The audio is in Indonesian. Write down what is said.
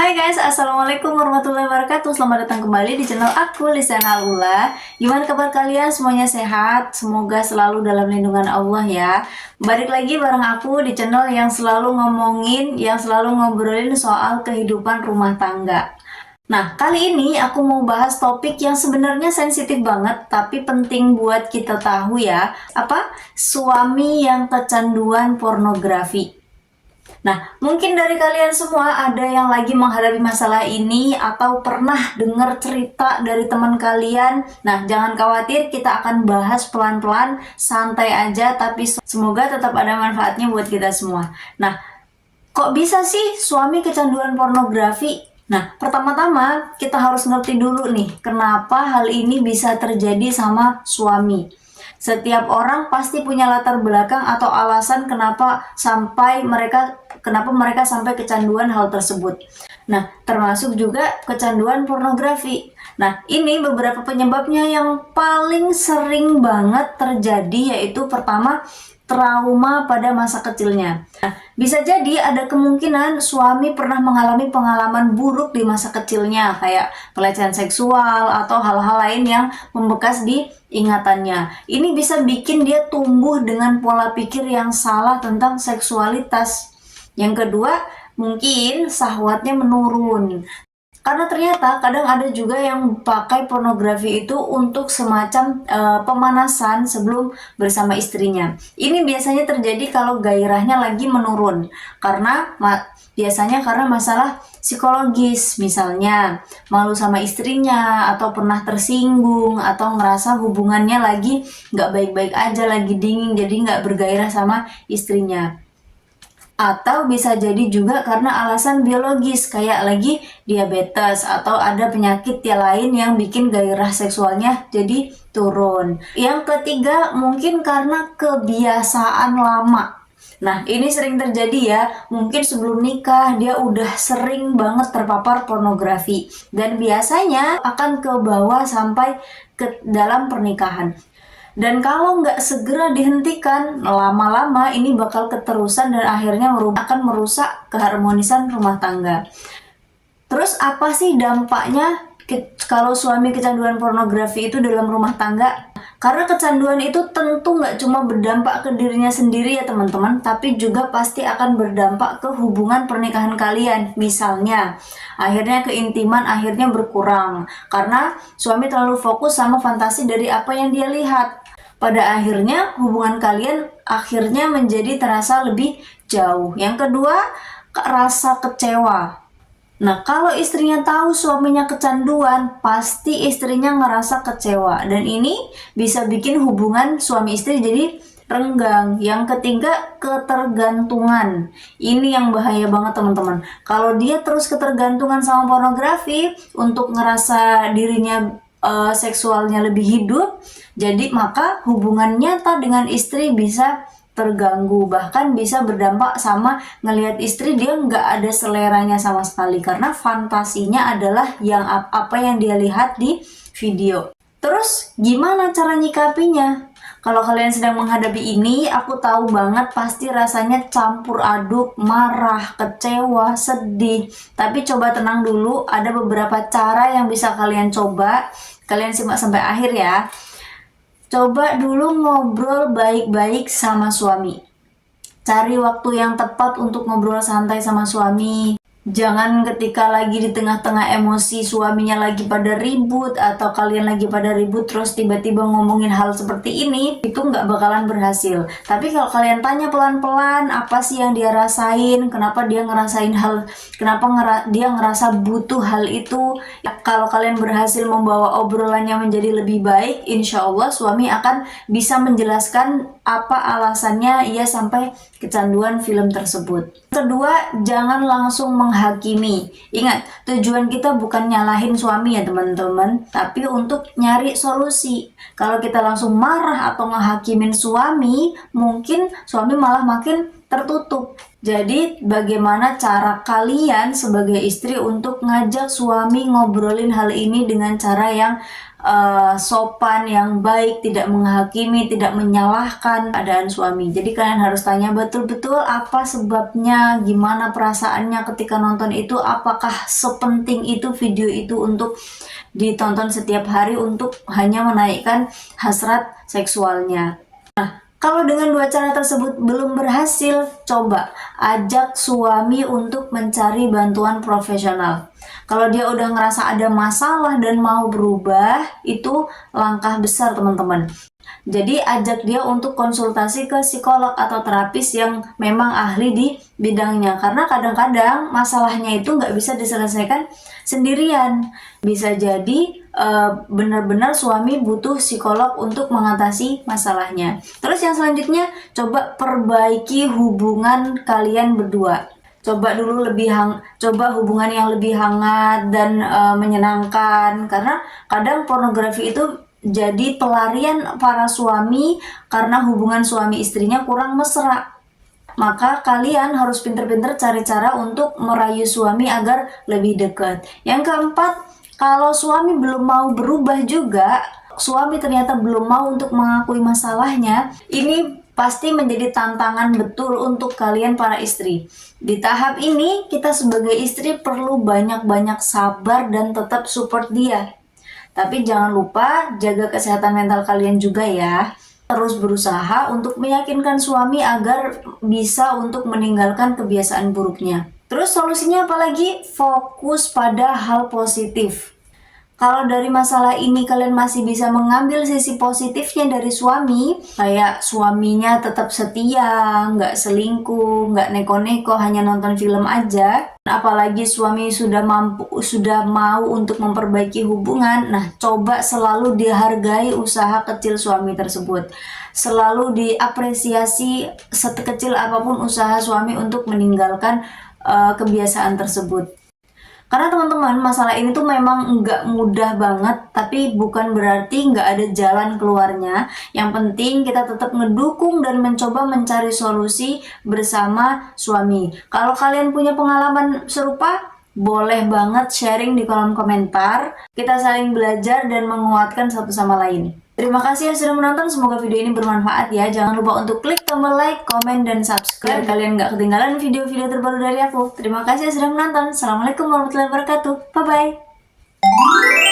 Hai guys, assalamualaikum warahmatullahi wabarakatuh. Selamat datang kembali di channel aku, Lisanah Al-Ula. Gimana kabar kalian? Semuanya sehat? Semoga selalu dalam lindungan Allah ya. Balik lagi bareng aku di channel yang selalu ngobrolin soal kehidupan rumah tangga. Nah, kali ini aku mau bahas topik yang sebenarnya sensitif banget, tapi penting buat kita tahu ya. Apa? Suami yang kecanduan pornografi. Nah, mungkin dari kalian semua ada yang lagi menghadapi masalah ini atau pernah dengar cerita dari teman kalian. Nah, jangan khawatir, kita akan bahas pelan-pelan, santai aja, tapi semoga tetap ada manfaatnya buat kita semua. Nah, kok bisa sih suami kecanduan pornografi? Nah, pertama-tama kita harus ngerti dulu nih, kenapa hal ini bisa terjadi sama suami. Setiap orang pasti punya latar belakang atau alasan kenapa mereka sampai kecanduan hal tersebut. Nah, termasuk juga kecanduan pornografi. Nah, ini beberapa penyebabnya yang paling sering banget terjadi, yaitu pertama, trauma pada masa kecilnya. Nah, bisa jadi ada kemungkinan suami pernah mengalami pengalaman buruk di masa kecilnya, kayak pelecehan seksual atau hal-hal lain yang membekas di ingatannya. Ini bisa bikin dia tumbuh dengan pola pikir yang salah tentang seksualitas. Yang kedua, mungkin syahwatnya menurun. Karena ternyata kadang ada juga yang pakai pornografi itu untuk semacam pemanasan sebelum bersama istrinya. Ini biasanya terjadi kalau gairahnya lagi menurun. Biasanya karena masalah psikologis, misalnya malu sama istrinya, atau pernah tersinggung, atau ngerasa hubungannya lagi nggak baik-baik aja, lagi dingin, jadi nggak bergairah sama istrinya. Atau bisa jadi juga karena alasan biologis, kayak lagi diabetes atau ada penyakit yang lain yang bikin gairah seksualnya jadi turun. Yang ketiga, mungkin karena kebiasaan lama. Nah, ini sering terjadi ya. Mungkin sebelum nikah dia udah sering banget terpapar pornografi, dan biasanya akan ke bawah sampai ke dalam pernikahan. Dan kalau nggak segera dihentikan, lama-lama ini bakal keterusan dan akhirnya akan merusak keharmonisan rumah tangga. Terus apa sih dampaknya kalau suami kecanduan pornografi itu dalam rumah tangga? Karena kecanduan itu tentu nggak cuma berdampak ke dirinya sendiri ya teman-teman, tapi juga pasti akan berdampak ke hubungan pernikahan kalian. Misalnya, akhirnya keintiman akhirnya berkurang karena suami terlalu fokus sama fantasi dari apa yang dia lihat. Pada akhirnya hubungan kalian akhirnya menjadi terasa lebih jauh. Yang kedua, rasa kecewa. Nah, kalau istrinya tahu suaminya kecanduan, pasti istrinya ngerasa kecewa. Dan ini bisa bikin hubungan suami istri jadi renggang. Yang ketiga, ketergantungan. Ini yang bahaya banget teman-teman. Kalau dia terus ketergantungan sama pornografi untuk ngerasa dirinya seksualnya lebih hidup, jadi maka hubungan nyata dengan istri bisa terganggu, bahkan bisa berdampak sama ngelihat istri dia nggak ada seleranya sama sekali karena fantasinya adalah apa yang dia lihat di video. Terus gimana cara nyikapinya? Kalau kalian sedang menghadapi ini, aku tahu banget pasti rasanya campur aduk, marah, kecewa, sedih. Tapi coba tenang dulu, ada beberapa cara yang bisa kalian coba. Kalian simak sampai akhir ya. Coba dulu ngobrol baik-baik sama suami. Cari waktu yang tepat untuk ngobrol santai sama suami. Jangan ketika lagi di tengah-tengah emosi suaminya lagi pada ribut atau kalian lagi pada ribut terus tiba-tiba ngomongin hal seperti ini, itu nggak bakalan berhasil. Tapi kalau kalian tanya pelan-pelan apa sih yang dia rasain, kenapa dia ngerasa butuh hal itu, kalau kalian berhasil membawa obrolannya menjadi lebih baik, insya Allah suami akan bisa menjelaskan apa alasannya ia sampai kecanduan film tersebut. Kedua, jangan langsung menghakimi. Ingat, tujuan kita bukan nyalahin suami ya teman-teman, tapi untuk nyari solusi. Kalau kita langsung marah atau ngehakimin suami, mungkin suami malah makin tertutup. Jadi bagaimana cara kalian sebagai istri untuk ngajak suami ngobrolin hal ini dengan cara yang sopan, yang baik, tidak menghakimi, tidak menyalahkan keadaan suami. Jadi kalian harus tanya betul-betul apa sebabnya, gimana perasaannya ketika nonton itu, apakah sepenting itu video itu untuk ditonton setiap hari untuk hanya menaikkan hasrat seksualnya. Kalau dengan dua cara tersebut belum berhasil, coba ajak suami untuk mencari bantuan profesional. Kalau dia udah ngerasa ada masalah dan mau berubah, itu langkah besar teman-teman. Jadi ajak dia untuk konsultasi ke psikolog atau terapis yang memang ahli di bidangnya. Karena kadang-kadang masalahnya itu nggak bisa diselesaikan sendirian. Bisa jadi benar-benar suami butuh psikolog untuk mengatasi masalahnya. Terus yang selanjutnya, coba perbaiki hubungan kalian berdua. Coba dulu coba hubungan yang lebih hangat dan menyenangkan, karena kadang pornografi itu jadi pelarian para suami karena hubungan suami istrinya kurang mesra. Maka kalian harus pinter-pinter cari cara untuk merayu suami agar lebih dekat. Yang keempat, kalau suami belum mau berubah juga, suami ternyata belum mau untuk mengakui masalahnya, ini pasti menjadi tantangan betul untuk kalian para istri. Di tahap ini, kita sebagai istri perlu banyak-banyak sabar dan tetap support dia. Tapi jangan lupa jaga kesehatan mental kalian juga ya. Terus berusaha untuk meyakinkan suami agar bisa untuk meninggalkan kebiasaan buruknya. Terus solusinya apa lagi? Fokus pada hal positif. Kalau dari masalah ini kalian masih bisa mengambil sisi positifnya dari suami, kayak suaminya tetap setia, nggak selingkuh, nggak neko-neko, hanya nonton film aja. Apalagi suami sudah mau untuk memperbaiki hubungan. Nah, coba selalu dihargai usaha kecil suami tersebut. Selalu diapresiasi sekecil apapun usaha suami untuk meninggalkan kebiasaan tersebut. Karena teman-teman, masalah ini tuh memang nggak mudah banget, tapi bukan berarti nggak ada jalan keluarnya. Yang penting kita tetap ngedukung dan mencoba mencari solusi bersama suami. Kalau kalian punya pengalaman serupa, boleh banget sharing di kolom komentar. Kita saling belajar dan menguatkan satu sama lain. Terima kasih yang sudah menonton, semoga video ini bermanfaat ya. Jangan lupa untuk klik tombol like, komen, dan subscribe biar kalian gak ketinggalan video-video terbaru dari aku. Terima kasih yang sudah menonton. Assalamualaikum warahmatullahi wabarakatuh. Bye-bye.